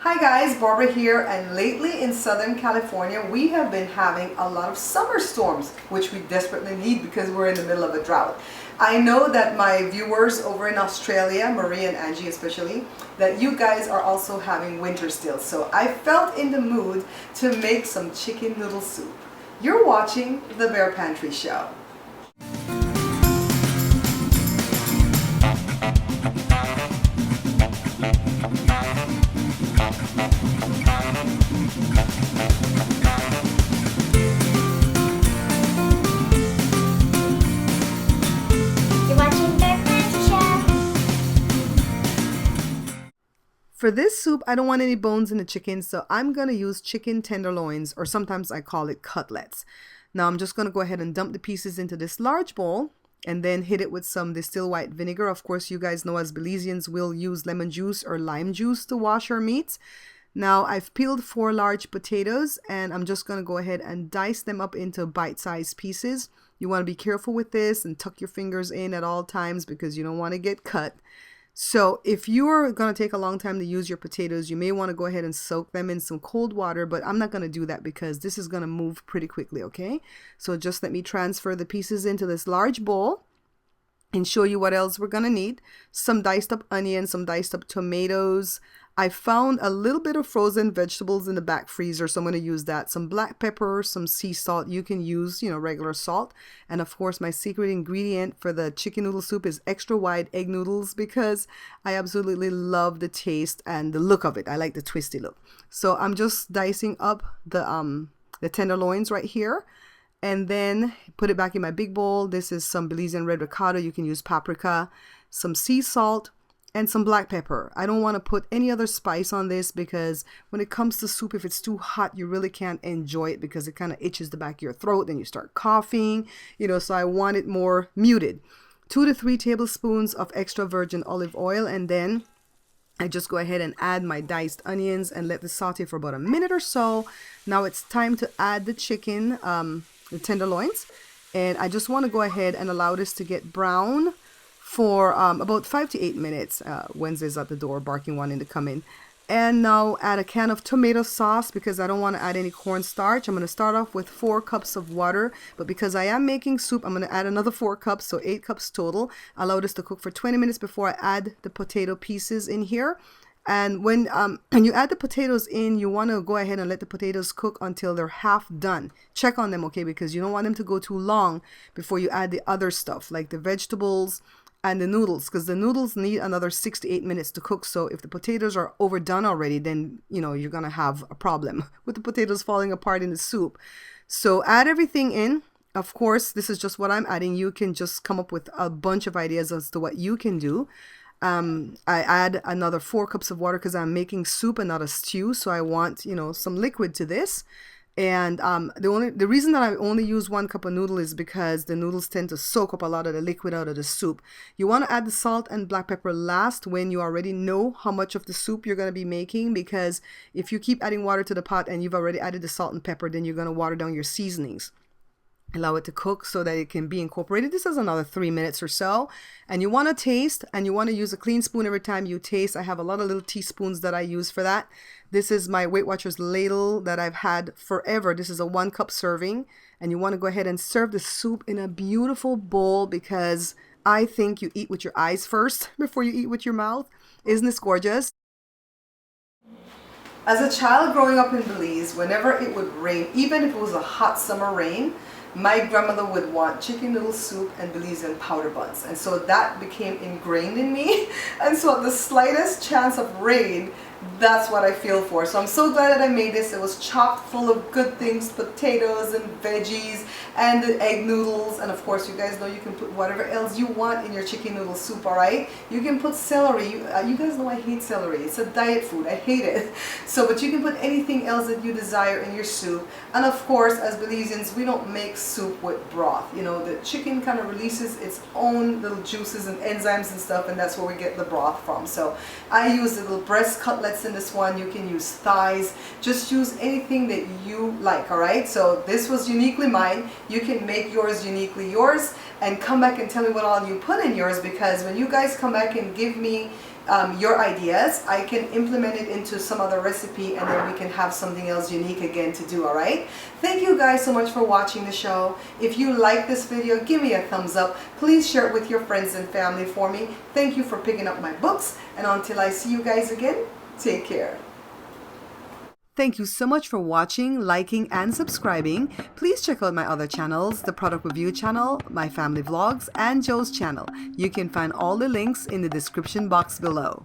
Hi guys, Barbara here, and lately in Southern California we have been having a lot of summer storms, which we desperately need because we're in the middle of a drought. I know that my viewers over in Australia, Marie and Angie especially, that you guys are also having winter still. So I felt in the mood to make some chicken noodle soup. You're watching The Bear Pantry Show. For this soup, I don't want any bones in the chicken, so I'm going to use chicken tenderloins, or sometimes I call it cutlets. Now I'm just going to go ahead and dump the pieces into this large bowl and then hit it with some distilled white vinegar. Of course, you guys know as Belizeans, we'll use lemon juice or lime juice to wash our meats. Now I've peeled 4 large potatoes and I'm just going to go ahead and dice them up into bite-sized pieces. You want to be careful with this and tuck your fingers in at all times because you don't want to get cut. So if you're going to take a long time to use your potatoes, you may want to go ahead and soak them in some cold water, but I'm not going to do that because this is going to move pretty quickly, okay? So just let me transfer the pieces into this large bowl and show you what else we're going to need. Some diced up onions, some diced up tomatoes. I found a little bit of frozen vegetables in the back freezer, so I'm going to use that. Some black pepper, some sea salt. You can use, regular salt. And of course, my secret ingredient for the chicken noodle soup is extra wide egg noodles because I absolutely love the taste and the look of it. I like the twisty look. So I'm just dicing up the tenderloins right here. And then put it back in my big bowl. This is some Belizean red ricotta. You can use paprika, some sea salt, and some black pepper. I don't want to put any other spice on this because when it comes to soup, if it's too hot, you really can't enjoy it because it kind of itches the back of your throat and you start coughing, so I want it more muted. 2 to 3 tablespoons of extra virgin olive oil, and then I just go ahead and add my diced onions and let this saute for about a minute or so. Now it's time to add the chicken, the tenderloins, and I just want to go ahead and allow this to get brown for about 5 to 8 minutes. Wednesday's at the door, barking wanting to come in. And now add a can of tomato sauce because I don't want to add any cornstarch. I'm going to start off with 4 cups of water, but because I am making soup, I'm going to add another 4 cups, so 8 cups total. Allow this to cook for 20 minutes before I add the potato pieces in here. And when you add the potatoes in, you want to go ahead and let the potatoes cook until they're half done. Check on them, okay, because you don't want them to go too long before you add the other stuff like the vegetables and the noodles, because the noodles need another 6 to 8 minutes to cook. So if the potatoes are overdone already, then you're gonna have a problem with the potatoes falling apart in the soup. So add everything in. Of course, this is just what I'm adding. You can just come up with a bunch of ideas as to what you can do. I add another 4 cups of water because I'm making soup and not a stew, so I want some liquid to this. And the reason that I only use 1 cup of noodle is because the noodles tend to soak up a lot of the liquid out of the soup. You want to add the salt and black pepper last when you already know how much of the soup you're going to be making, because if you keep adding water to the pot and you've already added the salt and pepper, then you're going to water down your seasonings. Allow it to cook so that it can be incorporated. This is another 3 minutes or so. And you want to taste, and you want to use a clean spoon every time you taste. I have a lot of little teaspoons that I use for that. This is my Weight Watchers ladle that I've had forever. This is a 1 cup serving. And you want to go ahead and serve the soup in a beautiful bowl because I think you eat with your eyes first before you eat with your mouth. Isn't this gorgeous? As a child growing up in Belize, whenever it would rain, even if it was a hot summer rain, my grandmother would want chicken noodle soup and Belizean powder buns. And so that became ingrained in me. And so the slightest chance of rain, that's what I feel for. So I'm so glad that I made this. It was chock full of good things, potatoes and veggies and the egg noodles. And of course, you guys know you can put whatever else you want in your chicken noodle soup, all right? You can put celery. You guys know I hate celery. It's a diet food. I hate it. So, but you can put anything else that you desire in your soup. And of course, as Belizeans, we don't make soup with broth. The chicken kind of releases its own little juices and enzymes and stuff, and that's where we get the broth from. So I use the little breast cutlets in this one. You can use thighs. Just use anything that you like, all right? So this was uniquely mine. You can make yours uniquely yours and come back and tell me what all you put in yours, because when you guys come back and give me your ideas, I can implement it into some other recipe, and then we can have something else unique again to do. All right, thank you guys so much for watching the show. If you like this video, give me a thumbs up. Please share it with your friends and family for me. Thank you for picking up my books, and until I see you guys again, take care. Thank you so much for watching, liking, and subscribing. Please check out my other channels, the Product Review channel, my family vlogs, and Joe's channel. You can find all the links in the description box below.